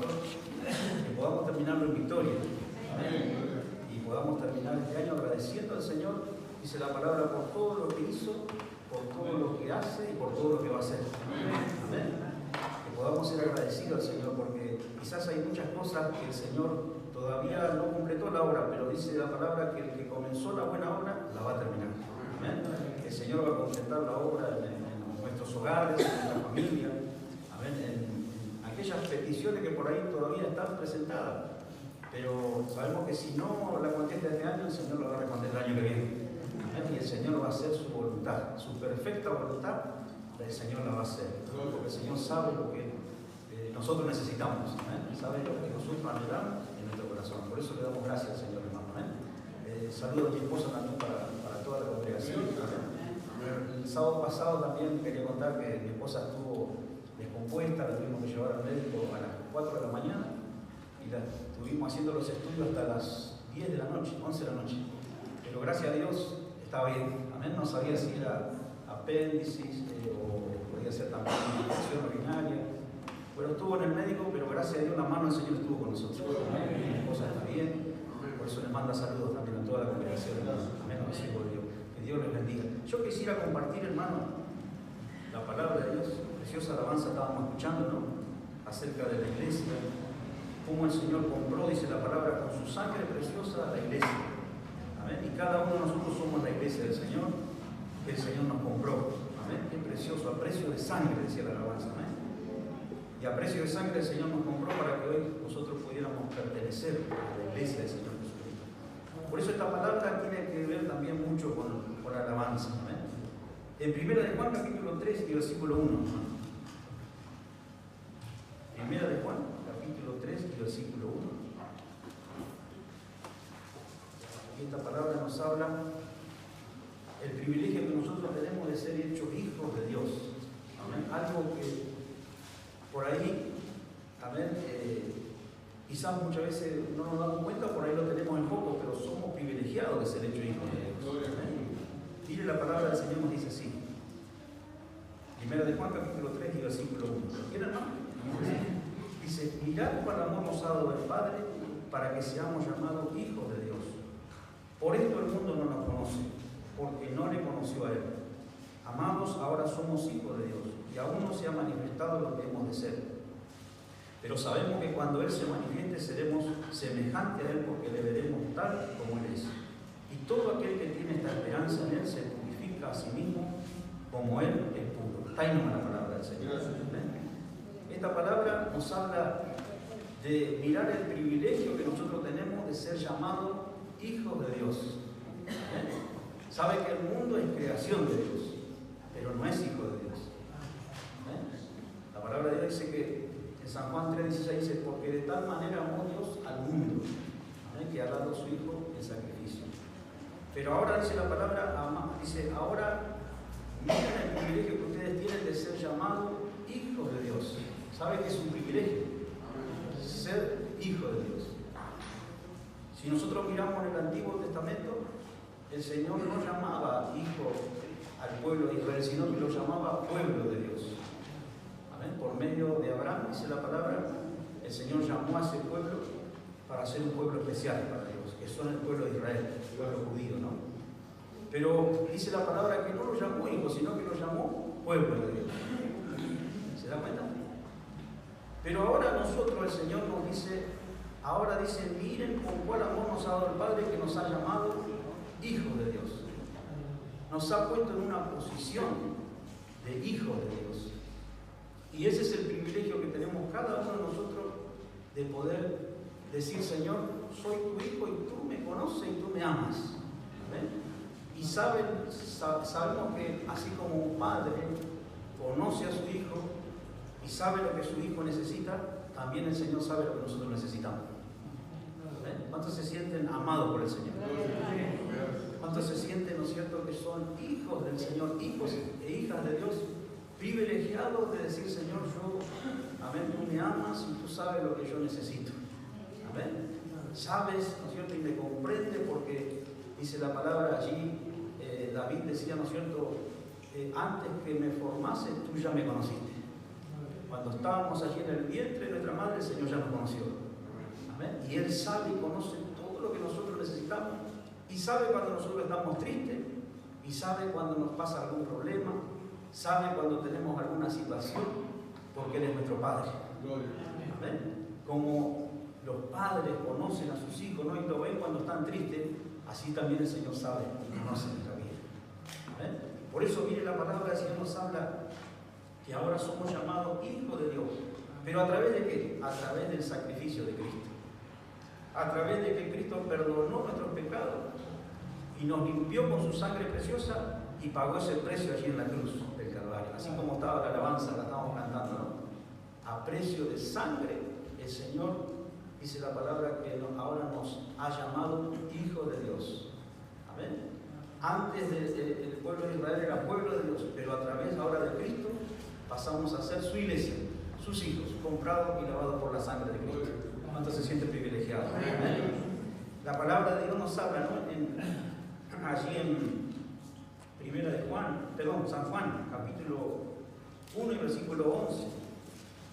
pastor, que podamos terminarlo en victoria. Amén. Y podamos terminar este año agradeciendo al Señor, dice la palabra, por todo lo que hizo, por todo lo que hace y por todo lo que va a hacer. Amén. Que podamos ser agradecidos al Señor, porque quizás hay muchas cosas que el Señor todavía no completó la obra, pero dice la palabra que el que comenzó la buena obra la va a terminar. Amén. El Señor va a completar la obra en nuestros hogares, en nuestra familia. Amén. En aquellas peticiones que por ahí todavía están presentadas. Pero sabemos que si no la contesta este año, el Señor la va a responder el año que viene. Amén. Y el Señor va a hacer su voluntad, su perfecta voluntad, el Señor la va a hacer. Porque el Señor sabe lo que nosotros necesitamos. Amén. Sabe lo que nosotros anhelamos en nuestro corazón. Por eso le damos gracias al Señor, hermano. Amén. Saludo a mi esposa también para toda la congregación. El sábado pasado también quería contar que mi esposa estuvo descompuesta, la tuvimos que llevar al médico a las 4 de la mañana y la estuvimos haciendo los estudios hasta las 10 de la noche, 11 de la noche. Pero gracias a Dios estaba bien. Amén. No sabía si era apéndicis o podía ser también una infección urinaria. Bueno, estuvo en el médico, pero gracias a Dios la mano del Señor estuvo con nosotros. Mi esposa está bien. Por eso les manda saludos también a toda la congregación. Amén. Que Dios les bendiga. Yo quisiera compartir, hermano, la palabra de Dios. Preciosa alabanza estábamos escuchando, ¿no? Acerca de la iglesia. Cómo el Señor compró, dice la palabra, con su sangre preciosa la iglesia. Amén. Y cada uno de nosotros somos la iglesia del Señor, que el Señor nos compró. Amén. Qué precioso, a precio de sangre, decía la alabanza. Amén. Y a precio de sangre el Señor nos compró para que hoy nosotros pudiéramos pertenecer a la iglesia del Señor Jesucristo. Por eso esta palabra tiene que ver también mucho con la alabanza. ¿Amén? En 1 de Juan capítulo 3 y versículo 1. 1 de Juan capítulo 3 y versículo 1. Aquí esta palabra nos habla el privilegio que nosotros tenemos de ser hechos hijos de Dios. ¿Amén? Algo que por ahí, amén, quizás muchas veces no nos damos cuenta, por ahí lo tenemos en poco, pero somos privilegiados de ser hechos hijos de Dios. Amén. Mire la palabra del Señor nos dice así. 1 de Juan capítulo 3 y versículo 1. ¿Quién, hermano? Dice, mirad cuál amor nos ha dado el Padre para que seamos llamados hijos de Dios. Por esto el mundo no nos conoce, porque no le conoció a Él. Amados, ahora somos hijos de Dios, y aún no se ha manifestado lo que hemos de ser. Pero sabemos que cuando Él se manifieste seremos semejantes a Él, porque le veremos tal como Él es. Y todo aquel que tiene esta esperanza en Él se purifica a sí mismo como Él es puro. Está ahí nomás la palabra del Señor. Esta palabra nos habla de mirar el privilegio que nosotros tenemos de ser llamados hijos de Dios. Sabe que el mundo es creación de Dios, pero no es hijo de Dios. La palabra de Dios dice que en San Juan 3:16 dice, porque de tal manera amó Dios al mundo, que ha dado a su Hijo en sacrificio. Pero ahora dice la palabra, dice, ahora miren el privilegio que ustedes tienen de ser llamados hijos de Dios. ¿Sabe que es un privilegio? Ser hijo de Dios. Si nosotros miramos en el Antiguo Testamento, el Señor no llamaba hijo al pueblo de Israel, sino que lo llamaba pueblo de Dios. Amén. Por medio de Abraham, dice la palabra, el Señor llamó a ese pueblo para ser un pueblo especial para Dios, que son el pueblo de Israel, el pueblo judío, ¿no? Pero dice la palabra que no lo llamó hijo, sino que lo llamó pueblo de Dios. ¿Se da cuenta? Pero ahora nosotros, el Señor nos dice, ahora dice, miren con cuál amor nos ha dado el Padre, que nos ha llamado hijos de Dios. Nos ha puesto en una posición de hijos de Dios. Y ese es el privilegio que tenemos cada uno de nosotros de poder decir, Señor, soy tu hijo y tú me conoces y tú me amas. ¿Ven? Y sabemos que así como un padre conoce a su hijo y sabe lo que su hijo necesita, también el Señor sabe lo que nosotros necesitamos. ¿Ven? ¿Cuántos se sienten amados por el Señor? ¿Cuántos se sienten, ¿no es cierto?, que son hijos del Señor, hijos e hijas de Dios, privilegiados de decir, Señor, yo, amén, tú me amas y tú sabes lo que yo necesito. Amén. Sabes, ¿no es cierto?, y me comprende, porque dice la palabra allí, David decía, ¿no es cierto?, antes que me formases, tú ya me conociste. Cuando estábamos allí en el vientre de nuestra madre, el Señor ya nos conoció. Amén. Y Él sabe y conoce todo lo que nosotros necesitamos. Y sabe cuando nosotros estamos tristes. Y sabe cuando nos pasa algún problema. Sabe cuando tenemos alguna situación. Porque Él es nuestro Padre. Amén. Como los padres conocen a sus hijos, ¿no? Y lo ven cuando están tristes, así también el Señor sabe y conoce nuestra vida. ¿Amén? Por eso, mire, la palabra del Señor nos habla que ahora somos llamados hijos de Dios. ¿Pero a través de qué? A través del sacrificio de Cristo. A través de que Cristo perdonó nuestros pecados y nos limpió con su sangre preciosa y pagó ese precio allí en la cruz del Calvario. Así como estaba la alabanza, la estábamos cantando, ¿no? A precio de sangre, el Señor, dice la palabra, que ahora nos ha llamado hijos de Dios. Amén. Antes el pueblo de Israel era pueblo de Dios, pero a través ahora de Cristo pasamos a ser su iglesia, sus hijos, comprados y lavados por la sangre de Cristo. ¿Cuánto se siente privilegiado? Amén. La palabra de Dios nos habla, ¿no? Allí en San Juan, capítulo 1 y versículo 11,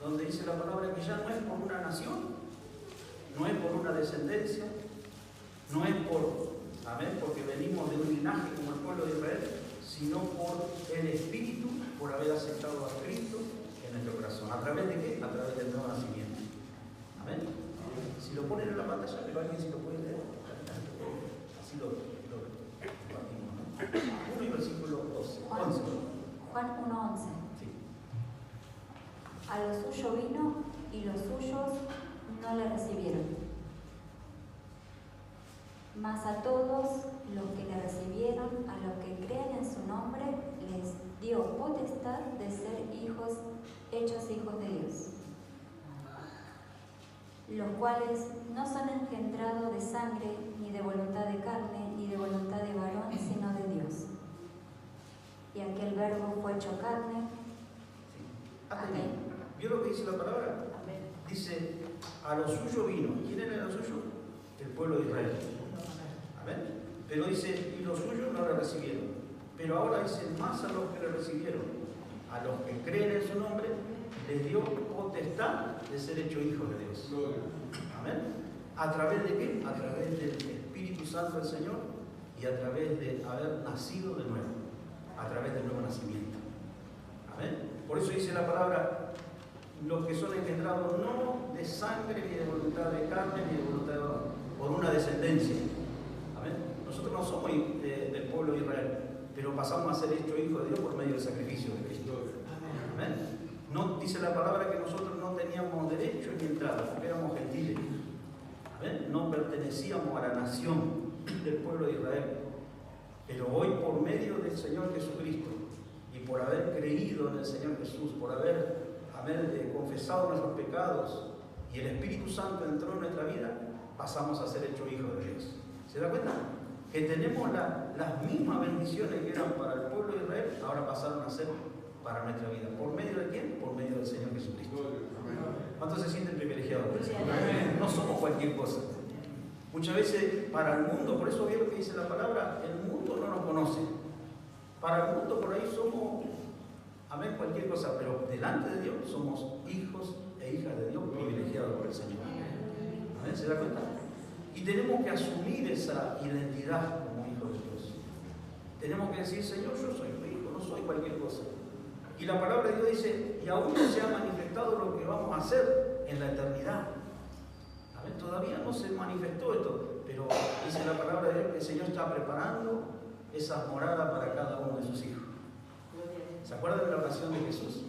donde dice la palabra que ya no es por una nación, no es por una descendencia, no es porque venimos de un linaje como el pueblo de Israel, sino por el Espíritu, por haber aceptado a Cristo en nuestro corazón. ¿A través de qué? A través del nuevo nacimiento. Amén. Si lo ponen en la pantalla, pero alguien si lo puede leer. Así lo compartimos, ¿no? 1 y versículo 11. Juan 1:11. Sí. A lo suyo vino y los suyos no le recibieron. Mas a todos los que le recibieron, a los que creen en su nombre, les dio potestad de ser hijos, hechos hijos de Dios, los cuales no son engendrados de sangre, ni de voluntad de carne, ni de voluntad de varón, sino de Dios. Y aquel verbo fue hecho carne. Amén. ¿Vio lo que dice la palabra? Amén. Dice, a lo suyo vino. ¿Quién era lo suyo? El pueblo de Israel. Amén. Pero dice, y los suyos no le recibieron. Pero ahora dice, más a los que le recibieron, a los que creen en su nombre, les dio potestad de ser hechos hijos de Dios. Amén. ¿A través de qué? A través del Espíritu Santo del Señor y a través de haber nacido de nuevo. A través del nuevo nacimiento. Amén. Por eso dice la palabra, los que son engendrados no de sangre, ni de voluntad de carne, ni de voluntad de varón, por una descendencia. Amén. Nosotros no somos del pueblo de Israel, pero pasamos a ser hechos hijos de Dios por medio del sacrificio de Cristo. Amén. No dice la palabra que nosotros no teníamos derecho ni entrada, porque éramos gentiles. Amén. No pertenecíamos a la nación del pueblo de Israel. Pero hoy, por medio del Señor Jesucristo, y por haber creído en el Señor Jesús, por haber confesado nuestros pecados, y el Espíritu Santo entró en nuestra vida, pasamos a ser hechos hijos de Dios. ¿Se da cuenta? Que tenemos las mismas bendiciones que eran para el pueblo de Israel, ahora pasaron a ser para nuestra vida. ¿Por medio de quién? Por medio del Señor Jesucristo. ¿Cuántos se sienten privilegiados? No somos cualquier cosa. Muchas veces para el mundo, por eso veo lo que dice la palabra, el mundo no nos conoce. Para el mundo por ahí somos, amén, cualquier cosa, pero delante de Dios somos hijos e hijas de Dios privilegiados por el Señor. Amén, ¿se da cuenta? Y tenemos que asumir esa identidad como hijos de Dios. Tenemos que decir, Señor, yo soy tu hijo, no soy cualquier cosa. Y la palabra de Dios dice, y aún no se ha manifestado lo que vamos a hacer en la eternidad. Todavía no se manifestó esto, pero dice la palabra de Dios que el Señor está preparando esa morada para cada uno de sus hijos. ¿Se acuerdan de la oración de Jesús?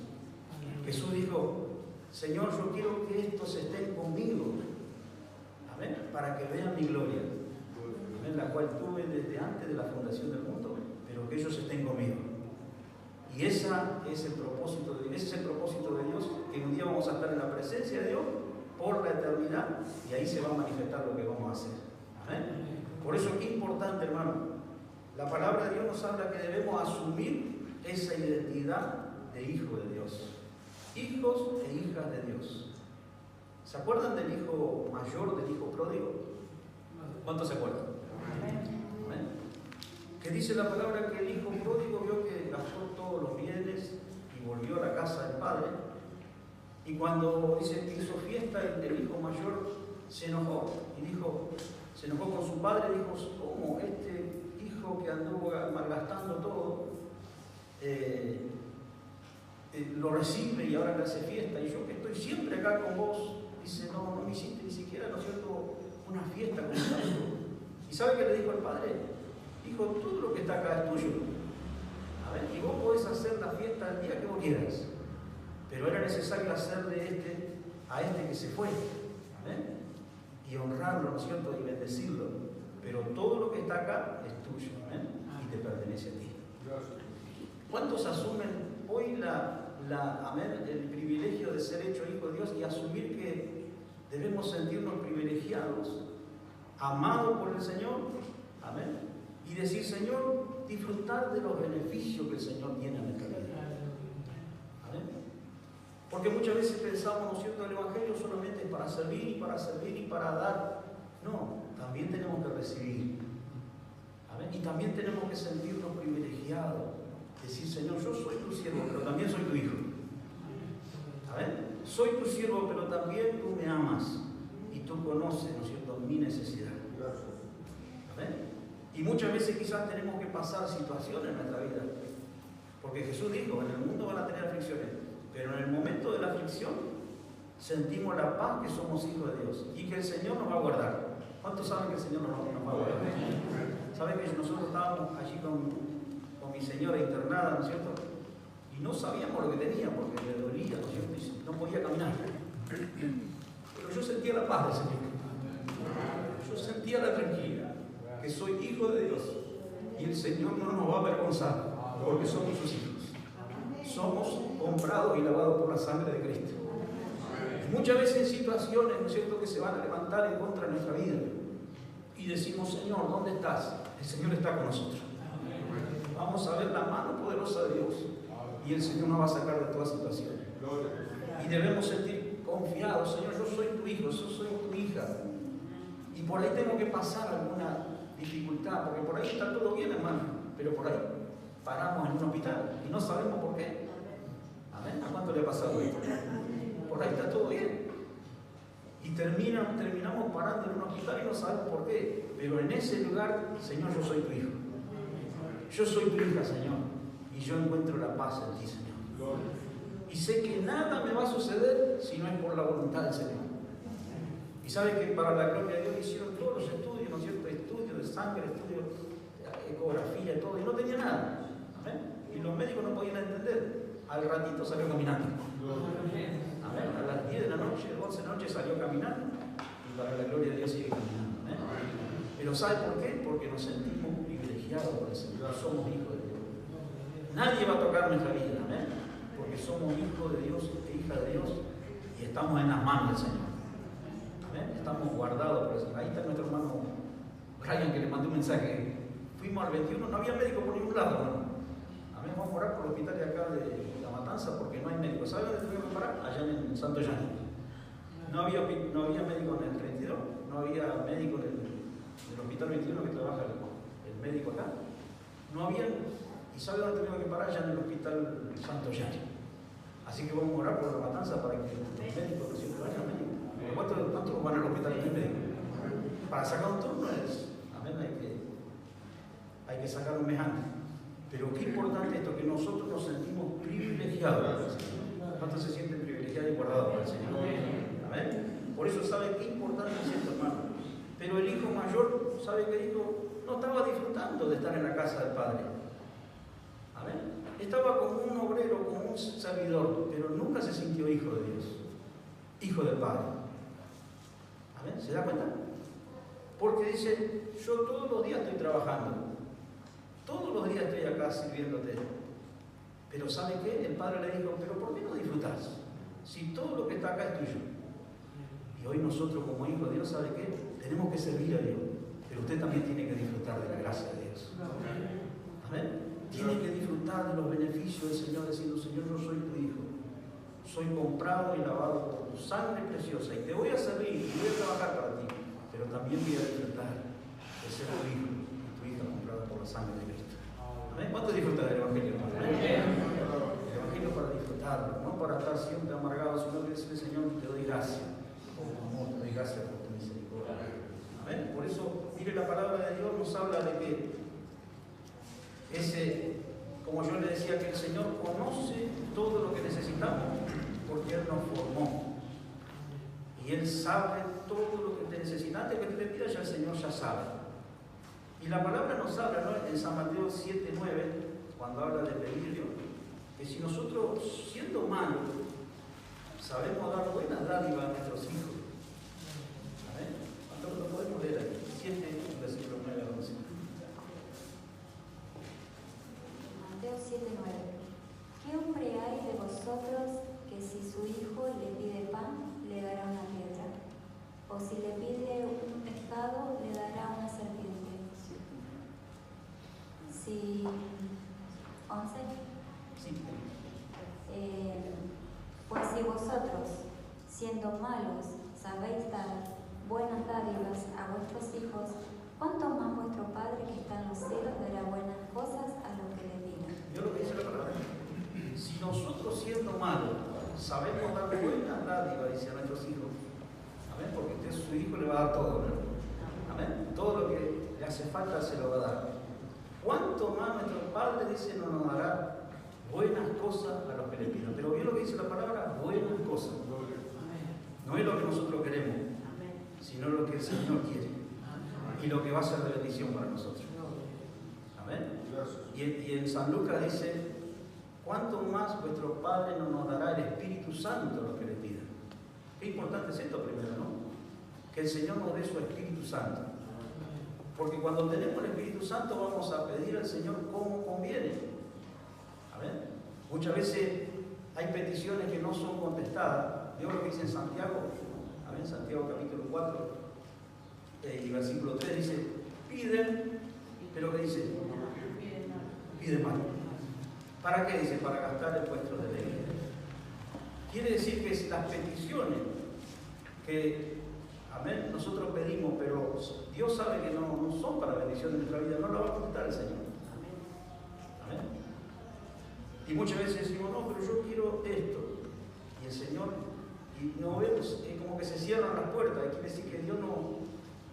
Jesús dijo, Señor, yo quiero que estos estén conmigo, amén, para que vean mi gloria, amén, la cual tuve desde antes de la fundación del mundo, pero que ellos estén conmigo. Y ese es el propósito de Dios, que un día vamos a estar en la presencia de Dios por la eternidad, y ahí se va a manifestar lo que vamos a hacer. Amén. Por eso es importante, hermano, la palabra de Dios nos habla que debemos asumir esa identidad de hijo de Dios, hijos e hijas de Dios. ¿Se acuerdan del hijo mayor, del hijo pródigo? ¿Cuántos se acuerdan? Amén. Que dice la palabra que el hijo pródigo vio que gastó todos los bienes y volvió a la casa del padre. Y cuando dice que hizo fiesta, el hijo mayor se enojó y dijo, se enojó con su padre y dijo, ¿cómo este hijo que anduvo malgastando todo lo recibe y ahora le hace fiesta? Y yo que estoy siempre acá con vos, dice, no me hiciste ni siquiera, ¿no es cierto?, una fiesta con el amigo. ¿Y sabe qué le dijo el padre? Dijo, todo lo que está acá es tuyo. A ver, y vos podés hacer la fiesta el día que vos quieras, pero era necesario hacerle a este que se fue, ¿eh? Y honrarlo, ¿no es cierto?, y bendecirlo. Pero todo lo que está acá es tuyo, ¿eh? Y te pertenece a ti. ¿Cuántos asumen hoy amén, el privilegio de ser hecho hijo de Dios y asumir que debemos sentirnos privilegiados, amados por el Señor? Amén. Y decir, Señor, disfrutar de los beneficios que el Señor tiene en nuestra vida. Amén. Porque muchas veces pensamos, ¿no es cierto?, el Evangelio solamente es para servir y para dar. No, también tenemos que recibir. Amén. Y también tenemos que sentirnos privilegiados. Decir, Señor, yo soy tu siervo, pero también soy tu hijo. Amén. Soy tu siervo, pero también tú me amas. Y tú conoces, ¿no es cierto?, mi necesidad. Amén. Y muchas veces quizás tenemos que pasar situaciones en nuestra vida. Porque Jesús dijo, en el mundo van a tener aflicciones. Pero en el momento de la aflicción, sentimos la paz que somos hijos de Dios. Y que el Señor nos va a guardar. ¿Cuántos saben que el Señor nos va a guardar? ¿Saben que nosotros estábamos allí con mi señora internada, ¿no es cierto? Y no sabíamos lo que tenía porque le dolía, ¿no es cierto? Y no podía caminar. Pero yo sentía la paz del Señor. Yo sentía la tranquilidad, que soy hijo de Dios. Y el Señor no nos va a avergonzar, porque somos sus hijos. Somos comprados y lavados por la sangre de Cristo. Y muchas veces en situaciones, ¿no es cierto?, que se van a levantar en contra de nuestra vida. Y decimos, Señor, ¿dónde estás? El Señor está con nosotros. Vamos a ver la mano poderosa de Dios y el Señor nos va a sacar de toda situación. Y debemos sentir confiados, Señor, yo soy tu hijo, yo soy tu hija. Y por ahí tengo que pasar alguna dificultad, porque por ahí está todo bien, hermano, pero por ahí paramos en un hospital y no sabemos por qué. Amén. ¿A cuánto le ha pasado esto? Por ahí está todo bien. Y terminamos parando en un hospital y no sabemos por qué. Pero en ese lugar, Señor, yo soy tu hijo. Yo soy tu hija, Señor, y yo encuentro la paz en ti, Señor. Y sé que nada me va a suceder si no es por la voluntad del Señor. Y sabe que para la gloria de Dios hicieron todos los estudios, ¿no es cierto? Estudios de sangre, estudios de ecografía, todo, y no tenía nada. ¿Amén? Y los médicos no podían entender. Al ratito salió caminando. Amén. A las 10 de la noche, 11 de la noche salió caminando, y para la gloria de Dios sigue caminando. ¿Amén? Pero ¿sabe por qué? Porque nos sentimos privilegiados por el Señor. Somos hijos de Dios. Nadie va a tocar nuestra vida, ¿amén? Porque somos hijos de Dios e hijas de Dios y estamos en las manos del Señor. ¿Amén? Estamos guardados por el Señor. Ahí está nuestro hermano Brian, que le mandé un mensaje. Fuimos al 21, no había médico por ningún lado, ¿no? Amén. Vamos a orar por el hospital de acá de La Matanza porque no hay médico. ¿Sabe dónde tuvimos que parar? Allá en Santo Llano. No había médico en el 32, no había médico en el hospital 21 que trabaja el médico acá. No había, y sabe dónde tuvimos que parar, ya en el hospital Santo Llano. Así que vamos a orar por La Matanza para que los médicos no siempre vayan al médico. ¿Cuántos van al hospital de médico? Para sacar un turno es, amén, hay que sacar un mes antes. Pero qué importante esto, que nosotros nos sentimos privilegiados. ¿Cuántos se sienten privilegiados y guardados por el Señor? Amén. Por eso sabe qué importante es esto, hermano. Pero el hijo mayor, ¿sabe qué dijo? No estaba disfrutando de estar en la casa del Padre. Amén. Estaba como un obrero, como un servidor, pero nunca se sintió hijo de Dios, hijo del Padre. Amén. ¿Se da cuenta? Porque dice, yo todos los días estoy trabajando, todos los días estoy acá sirviéndote. Pero ¿sabe qué? El Padre le dijo, pero ¿por qué no disfrutás? Si todo lo que está acá es tuyo. Y hoy nosotros como hijos de Dios, ¿sabe qué? Tenemos que servir a Dios, pero usted también tiene que disfrutar de la gracia de Dios. Amén. Tiene que disfrutar de los beneficios del Señor, diciendo, Señor, yo soy tu hijo. Soy comprado y lavado por tu sangre preciosa y te voy a servir y voy a trabajar para ti, pero también voy a disfrutar de ser tu hijo y tu hija comprada por la sangre de Cristo. ¿Amén? ¿Cuánto disfruta del Evangelio? ¿Amén? El Evangelio Evangelio para disfrutarlo, no para estar siempre amargado, sino que decirle, Señor, te doy gracias por tu amor, te doy gracias por tu misericordia. Amén. Por eso, mire, la palabra de Dios nos habla de que como yo le decía, que el Señor conoce todo lo que necesitamos porque Él nos formó. Y Él sabe todo lo que te necesita. Antes que te le pidas, ya el Señor ya sabe. Y la palabra nos habla, ¿no?, en San Mateo 7:9, cuando habla de pedirlo, que si nosotros, siendo malos, sabemos dar buenas dádivas a nuestros hijos. ¿Amén? ¿Cuánto lo podemos leer ahí? 7, versículo 9 a 11. Mateo 7:9. ¿Qué hombre hay de vosotros que si su hijo le pide pan, le dará una piedra? ¿O si le pide un pescado, le dará una serpiente? Si 11. Sí. Pues si vosotros, siendo malos, sabéis dar buenas dádivas a vuestros hijos, ¿cuánto más vuestro Padre que está en los cielos dará buenas cosas a los que le pidan? Yo lo que dice la palabra, si nosotros siendo malos sabemos dar buenas dádivas, dice, a nuestros hijos, amén, porque usted su hijo le va a dar todo, ¿no? Amén, todo lo que le hace falta se lo va a dar. ¿Cuánto más nuestro Padre, dice, no nos dará buenas cosas a los que le pidan? Pero bien lo que dice la palabra, buenas cosas. No es lo que nosotros queremos, sino lo que el Señor quiere y lo que va a ser de bendición para nosotros. Amén. Y en San Lucas dice, ¿cuánto más vuestro Padre no nos dará el Espíritu Santo a los que le pidan? Qué importante es esto primero, ¿no? Que el Señor nos dé su Espíritu Santo. Porque cuando tenemos el Espíritu Santo vamos a pedir al Señor como conviene. Amén. Muchas veces hay peticiones que no son contestadas. Dios lo que dice en Santiago, amén, Santiago capítulo 4 y versículo 3 dice, piden, pero ¿qué dice? Piden mal. ¿Para qué? Dice, para gastar en vuestros deleites. Quiere decir que las peticiones que, amén, nosotros pedimos, pero Dios sabe que no son para bendición de nuestra vida, no lo va a contestar el Señor. Amén. Y muchas veces decimos, no, pero yo quiero esto. Y el Señor, y no vemos, es como que se cierran las puertas. Quiere decir que Dios no,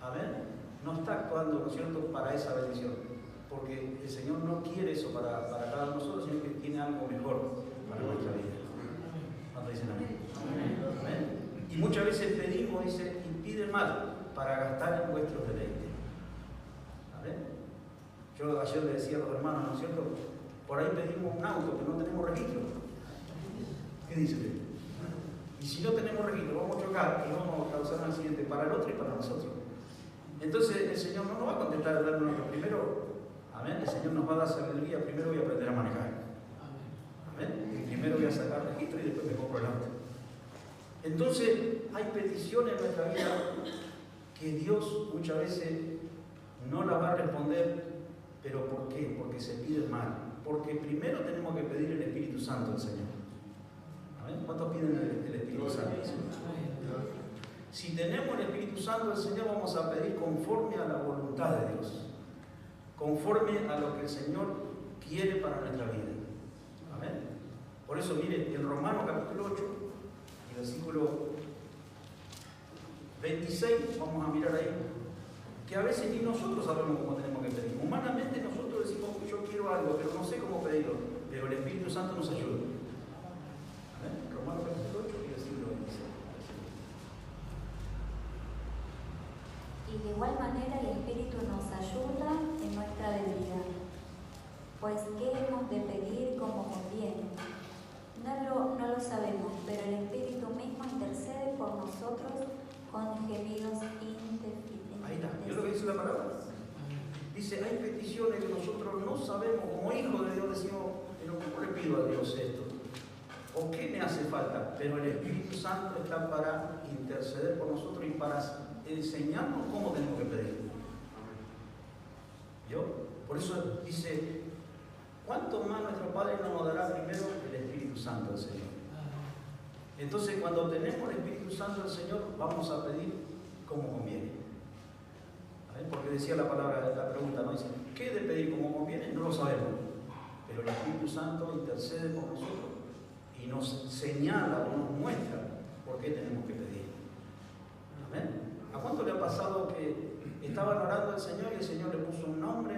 amén, no está actuando, ¿no es cierto?, para esa bendición. Porque el Señor no quiere eso para cada uno de nosotros, sino que tiene algo mejor para nuestra vida. ¿Cuánto dicen amén? Amén. Y muchas veces pedimos, dice, y piden mal para gastar en vuestros deleites. ¿Amén? Yo ayer le decía a los hermanos, ¿no es cierto?, por ahí pedimos un auto que no tenemos registro. ¿Qué dice usted? Y si no tenemos registro, vamos a chocar y vamos a causar un accidente para el otro y para nosotros. Entonces el Señor no nos va a contestar de darnos primero, amén, el Señor nos va a dar sabiduría, primero voy a aprender a manejar. Amén. Y primero voy a sacar registro y después me compro el auto. Entonces hay peticiones en nuestra vida que Dios muchas veces no las va a responder. ¿Pero por qué? Porque se pide mal. Porque primero tenemos que pedir el Espíritu Santo al Señor. ¿Amén? ¿Cuántos piden el Espíritu Santo al Señor? Si tenemos el Espíritu Santo del Señor, vamos a pedir conforme a la voluntad de Dios. Conforme a lo que el Señor quiere para nuestra vida. Amén. Por eso, mire, en Romanos capítulo 8, y versículo 26, vamos a mirar ahí, que a veces ni nosotros sabemos cómo tenemos que pedir. Humanamente nosotros decimos, yo quiero algo, pero no sé cómo pedirlo. Pero el Espíritu Santo nos ayuda. ¿Amén? Romanos capítulo 8 y versículo 26. Y de igual manera el Espíritu nos ayuda en nuestra debilidad. Pues ¿qué hemos de pedir como conviene? No lo sabemos, pero el Espíritu mismo intercede por nosotros con gemidos indefinibles. Ahí está, ¿yo lo que dice la palabra? Dice, hay peticiones que nosotros no sabemos, como hijos de Dios decimos, pero ¿cómo le pido a Dios esto? ¿O qué me hace falta? Pero el Espíritu Santo está para interceder por nosotros y para enseñarnos cómo tenemos que pedir. ¿Yo? Por eso dice, ¿cuánto más nuestro Padre no nos dará primero el Espíritu Santo del Señor? Entonces, cuando tenemos el Espíritu Santo del Señor, vamos a pedir como conviene. Porque decía la palabra de la pregunta, ¿no? Dice, ¿qué de pedir como conviene? No lo sabemos. Pero el Espíritu Santo intercede por nosotros y nos señala o nos muestra por qué tenemos que pedir. Amén. ¿A cuánto le ha pasado que estaban orando al Señor y el Señor le puso un nombre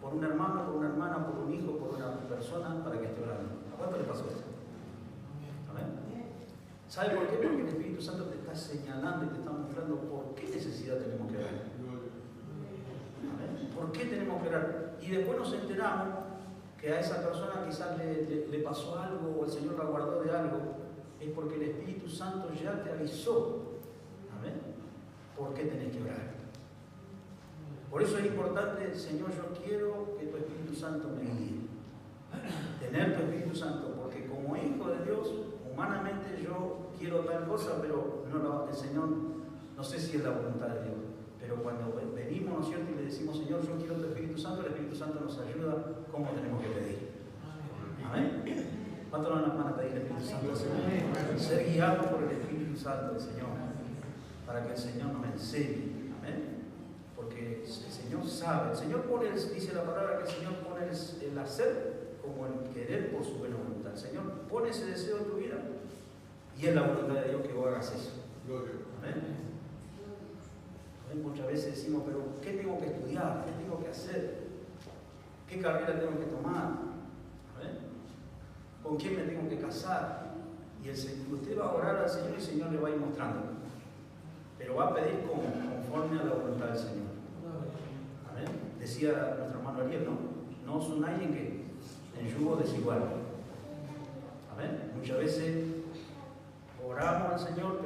por un hermano, por una hermana, por un hijo, por una persona para que esté orando? ¿A cuánto le pasó eso? Amén. ¿Sabe por qué? Porque el Espíritu Santo te está señalando y te está mostrando por qué necesidad tenemos que orar. ¿Amén? ¿Por qué tenemos que orar? Y después nos enteramos que a esa persona quizás le pasó algo o el Señor la guardó de algo, es porque el Espíritu Santo ya te avisó. ¿Amén? ¿Por qué tenés que orar? Por eso es importante, Señor, yo quiero que tu Espíritu Santo me guíe. Tener tu Espíritu Santo, porque como hijo de Dios, humanamente yo quiero tal cosa, pero no, el Señor, no sé si es la voluntad de Dios. Pero cuando venimos, ¿no es cierto?, y le decimos, Señor, yo quiero tu Espíritu Santo, el Espíritu Santo nos ayuda cómo tenemos que pedir. Amén. ¿Cuánto nos van a pedir el Espíritu Santo al Señor? Ser guiados por el Espíritu Santo del Señor, para que el Señor nos enseñe. Amén. Porque el Señor sabe, el Señor pone, dice la palabra que el Señor pone el hacer como el querer por su buena voluntad. El Señor pone ese deseo en tu vida y es la voluntad de Dios que vos hagas eso. Amén. Muchas veces decimos, pero ¿qué tengo que estudiar? ¿Qué tengo que hacer? ¿Qué carrera tengo que tomar? ¿Con quién me tengo que casar? Y usted va a orar al Señor y el Señor le va a ir mostrando. Pero va a pedir conforme a la voluntad del Señor. ¿Amén? Decía nuestro hermano Ariel, no son nadie que en yugo desigual. ¿Amén? Muchas veces oramos al Señor,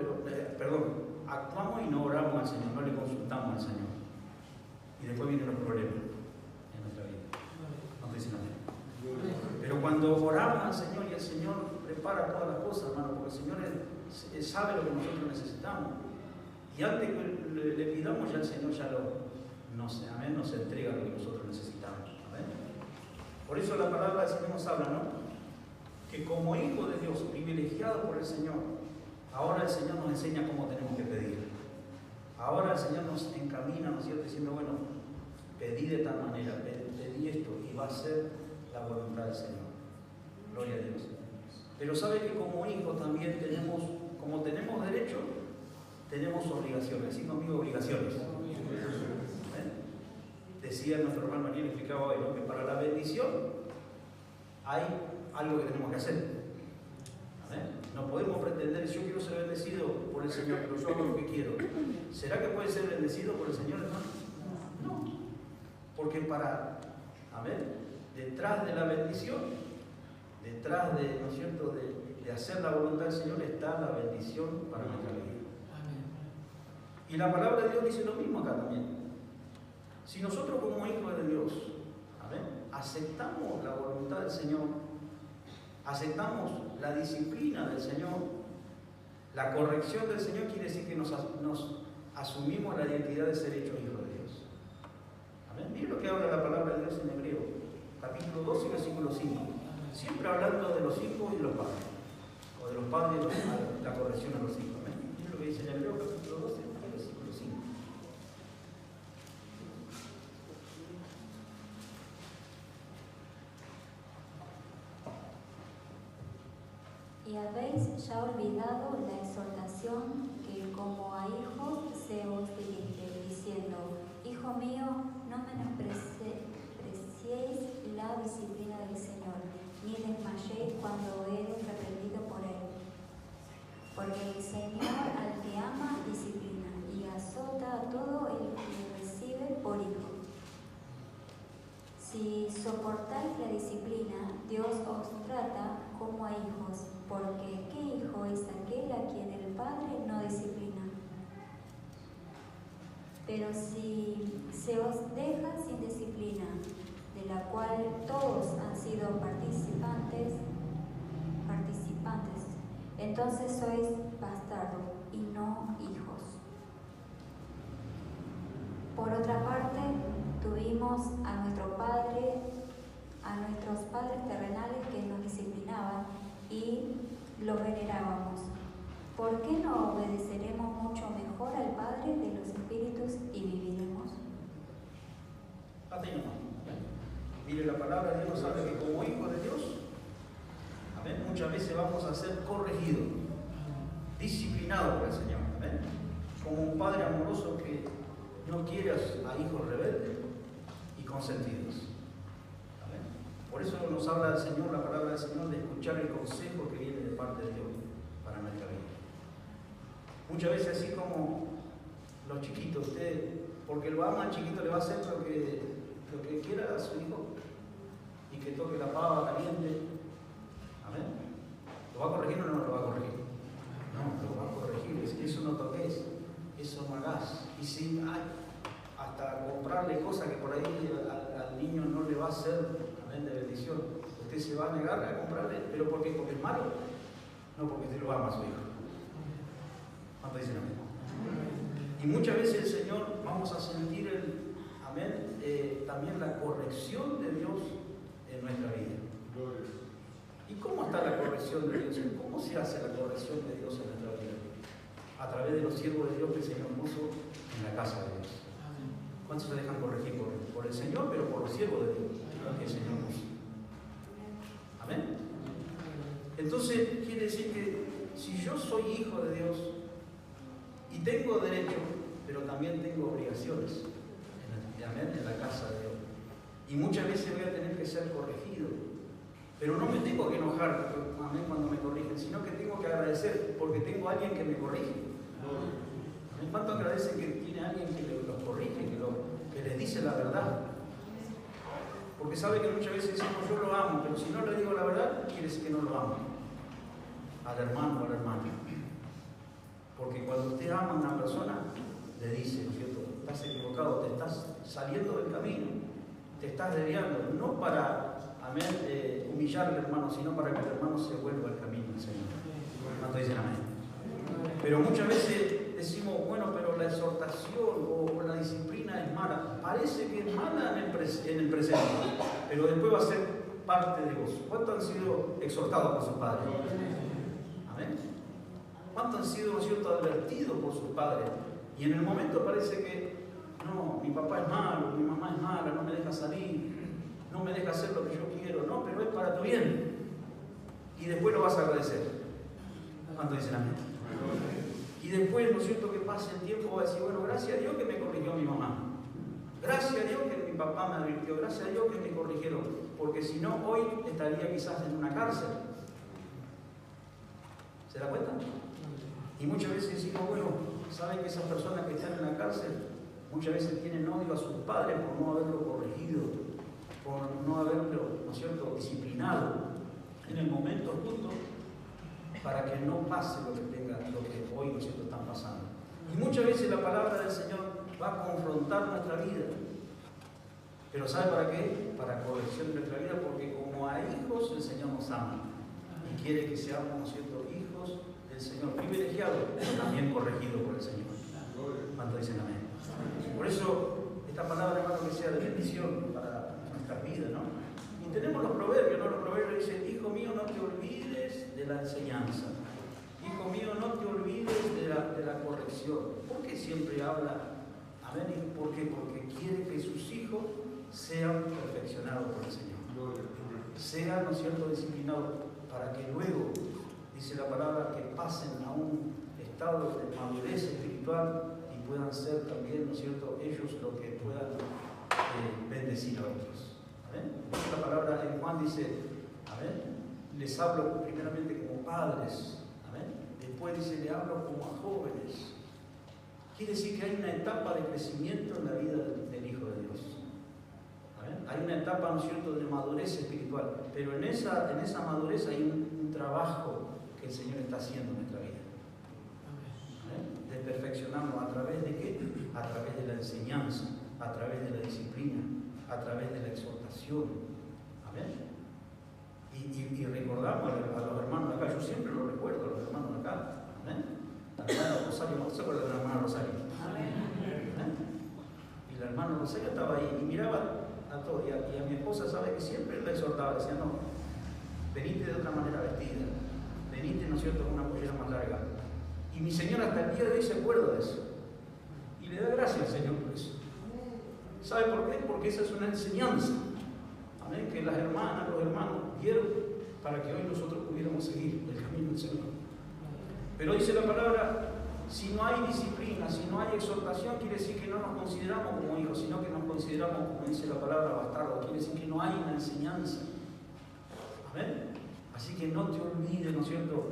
actuamos y no oramos al Señor, no le consultamos al Señor. Y después vienen los problemas en nuestra vida. No dicen amén. Pero cuando oramos al Señor y el Señor prepara todas las cosas, hermano, porque el Señor sabe lo que nosotros necesitamos. Y antes que le pidamos, ya el Señor ya nos entrega lo que nosotros necesitamos. Amén. Por eso la palabra del Señor nos habla, que como hijo de Dios, privilegiado por el Señor, ahora el Señor nos enseña cómo tenemos que pedir. Ahora el Señor nos encamina, ¿no es cierto?, diciendo, bueno, pedí de tal manera, pedí esto, y va a ser la voluntad del Señor. Gloria a Dios. Pero sabe que como hijos también tenemos, como tenemos derecho, tenemos obligaciones. ¿Sí conmigo? Obligaciones. Decía nuestro hermano Ariel, explicaba hoy, que para la bendición hay algo que tenemos que hacer. No podemos pretender, yo quiero ser bendecido por el Señor, pero yo hago lo que quiero. ¿Será que puede ser bendecido por el Señor, hermano? No. Porque detrás de la bendición, detrás de, ¿no es cierto?, de hacer la voluntad del Señor, está la bendición para nuestra vida. Y la palabra de Dios dice lo mismo acá también. Si nosotros como hijos de Dios, aceptamos la voluntad del Señor, aceptamos la disciplina del Señor, la corrección del Señor, quiere decir que nos asumimos la identidad de ser hechos hijos de Dios. Amén. Miren lo que habla la palabra de Dios en Hebreo, capítulo 12, versículo 5. Siempre hablando de los hijos y de los padres, o de los padres y la corrección a los hijos. Amén. Miren lo que dice en Hebreo, capítulo 12, versículo 5. Y habéis ya olvidado la exhortación que como a hijos se os dirige, diciendo, Hijo mío, no menospreciéis la disciplina del Señor, ni desmayéis cuando eres reprendido por Él. Porque el Señor al que ama disciplina y azota a todo el que recibe por hijo. Si soportáis la disciplina, Dios os trata como a hijos, porque ¿qué hijo es aquel a quien el Padre no disciplina? Pero si se os deja sin disciplina, de la cual todos han sido participantes, entonces sois bastardos y no hijos. Por otra parte, tuvimos a nuestros padres terrenales que nos disciplinaban y los venerábamos. ¿Por qué no obedeceremos mucho mejor al Padre de los Espíritus y viviremos? Así nomás. Mire, la palabra de Dios sabe que como hijo de Dios, muchas veces vamos a ser corregidos, disciplinados por el Señor. ¿Amén? Como un padre amoroso que no quiere a hijos rebeldes y consentidos. ¿Amén? Por eso nos habla el Señor, la palabra del Señor, de escuchar el consejo que viene de parte de Dios para nuestra vida. Muchas veces, así como los chiquitos, usted, porque lo ama al chiquito, le va a hacer lo que quiera a su hijo, y que toque la pava caliente. Amén. ¿Lo va a corregir o no lo va a corregir? No, lo va a corregir. Eso no toques, eso no hagas. Y si hasta comprarle cosas que por ahí al niño no le va a hacer, amén, de bendición, usted se va a negar a comprarle, pero ¿por qué? Porque es malo, no porque usted lo ama a su hijo. ¿Cuánto dicen amén? Y muchas veces el Señor, vamos a sentir también la corrección de Dios en nuestra vida. ¿Y cómo está la corrección de Dios? ¿Cómo se hace la corrección de Dios en nuestra vida? A través de los siervos de Dios que el Señor puso en la casa de Dios. ¿Cuántos se dejan corregir por el Señor, pero por los siervos de Dios que el Señor puso? Amén. Entonces quiere decir que si yo soy hijo de Dios y tengo derecho, pero también tengo obligaciones, amén, en la casa de Dios. Y muchas veces voy a tener que ser corregido. Pero no me tengo que enojar, amén, cuando me corrigen, sino que tengo que agradecer porque tengo a alguien que me corrige. Amén. ¿Cuánto agradecen que tiene alguien que los corrige, que les dice la verdad? Porque sabe que muchas veces decimos yo lo amo, pero si no le digo la verdad, quiere decir que no lo amo. Al hermano o a la hermana. Porque cuando usted ama a una persona, le dice, ¿no es cierto? Estás equivocado, te estás saliendo del camino, te estás desviando, no para humillar al hermano, sino para que el hermano se vuelva al camino del Señor. ¿Cuánto dicen amén? Pero muchas veces decimos, bueno, pero la exhortación o la disciplina es mala. Parece que es mala en el presente, pero después va a ser parte de vos. ¿Cuántos han sido exhortados por sus padres? Amén. ¿Cuántos han sido, ¿no es cierto?, advertidos por sus padres? Y en el momento parece que, no, mi papá es malo, mi mamá es mala, no me deja salir, no me deja hacer lo que yo quiero, no, pero es para tu bien. Y después lo vas a agradecer. ¿Cuánto dicen amén? Y después, ¿no es cierto?, que pase el tiempo, va a decir, bueno, gracias a Dios que me corrigió mi mamá. Gracias a Dios que mi papá me advirtió, gracias a Dios que me corrigieron, porque si no, hoy estaría quizás en una cárcel. ¿Se da cuenta? Y muchas veces decimos, bueno, ¿saben que esas personas que están en la cárcel muchas veces tienen odio a sus padres por no haberlo corregido, por no haberlo, ¿no es cierto?, disciplinado en el momento justo para que no pase lo que hoy, ¿no es cierto?, están pasando? Y muchas veces la palabra del Señor va a confrontar nuestra vida. Pero ¿sabe para qué? Para corrección de nuestra vida, porque como a hijos el Señor nos ama y quiere que seamos, ¿no es cierto?, hijos del Señor, privilegiados, pero también corregidos por el Señor. ¿Cuánto dicen amén? Por eso, esta palabra, hermano, que sea de bendición para nuestras vidas, ¿no? Y tenemos los proverbios, ¿no? Los proverbios dicen, hijo mío, no te olvides de la enseñanza. Hijo mío, no te olvides de la corrección. ¿Por qué siempre habla? Amén. ¿Por qué? Porque quiere que sus hijos sean perfeccionados por el Señor. Sean, ¿no es cierto?, disciplinados, para que luego, dice la palabra, que pasen a un estado de madurez espiritual y puedan ser también, ¿no es cierto?, ellos los que puedan bendecir a otros. ¿Amén? La palabra en Juan dice, amén, les hablo primeramente como padres, amén, después dice, le hablo como a jóvenes. Quiere decir que hay una etapa de crecimiento en la vida del Hijo de Dios. ¿Amén? Hay una etapa, ¿no es cierto?, de madurez espiritual, pero en esa madurez hay un trabajo que el Señor está haciendo en nuestra vida. ¿Amén? De perfeccionarnos, ¿a través de qué? A través de la enseñanza, a través de la disciplina, a través de la exhortación. Amén. Y recordamos a los hermanos de acá, yo siempre lo recuerdo a los hermanos de acá. Amén. La hermana Rosario, ¿no se acuerda de la hermana Rosario? Amén. Y la hermana Rosario estaba ahí y miraba a todos, y a mi esposa, sabe que siempre la exhortaba, decía, no, venite de otra manera vestida, venite, ¿no es cierto?, con una pollera más larga. Y mi señora hasta el día de hoy se acuerda de eso. Y le da gracias al Señor por eso. ¿Sabe por qué? Porque esa es una enseñanza. Amén. Que las hermanas, los hermanos vieron para que hoy nosotros pudiéramos seguir el camino del Señor. Pero dice la palabra, si no hay disciplina, si no hay exhortación, quiere decir que no nos consideramos como hijos, sino que nos consideramos, como dice la palabra, bastardos. Quiere decir que no hay una enseñanza. Amén. Así que no te olvides, ¿no es cierto?,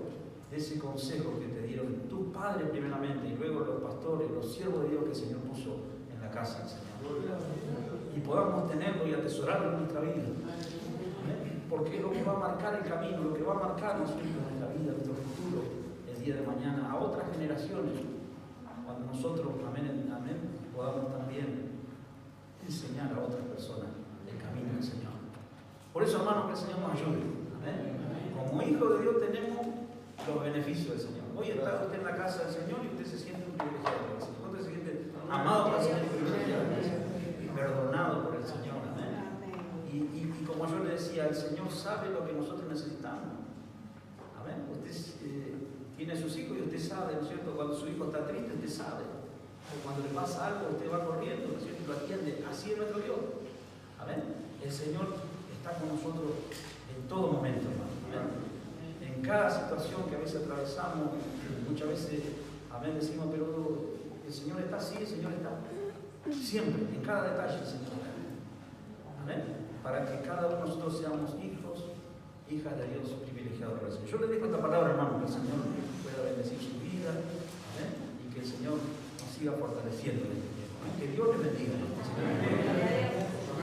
de ese consejo que te dieron tu padre primeramente y luego los pastores, los siervos de Dios que el Señor puso en la casa del Señor. Y podamos tenerlo y atesorarlo en nuestra vida. Amén. Porque es lo que va a marcar el camino, lo que va a marcar, ¿no es cierto?, nuestra vida, nuestro futuro, el día de mañana, a otras generaciones, cuando nosotros, amén, amén, podamos también enseñar a otras personas el camino del Señor. Por eso, hermanos, que el Señor nos ayude. Amén. Como hijo de Dios tenemos los beneficios del Señor. Hoy está usted en la casa del Señor y usted se siente un privilegiado. Usted se siente amado por el Señor y privilegiado y perdonado por el Señor. Amén. Y como yo le decía, el Señor sabe lo que nosotros necesitamos. Amén. Usted tiene a sus hijos y usted sabe, ¿no es cierto? Cuando su hijo está triste, usted sabe. O cuando le pasa algo, usted va corriendo, ¿no es cierto?, y lo atiende. Así es nuestro Dios. Amén. El Señor está con nosotros en todo momento, hermano. Amén. En cada situación que a veces atravesamos, muchas veces, amén, decimos, pero el Señor está así, el Señor está siempre, en cada detalle el Señor está. Amén. Para que cada uno de nosotros seamos hijos, hijas de Dios, privilegiados por el Señor. Yo le dejo esta palabra, hermano, que el Señor pueda bendecir su vida, amén, y que el Señor nos siga fortaleciendo en este tiempo. Que Dios les bendiga.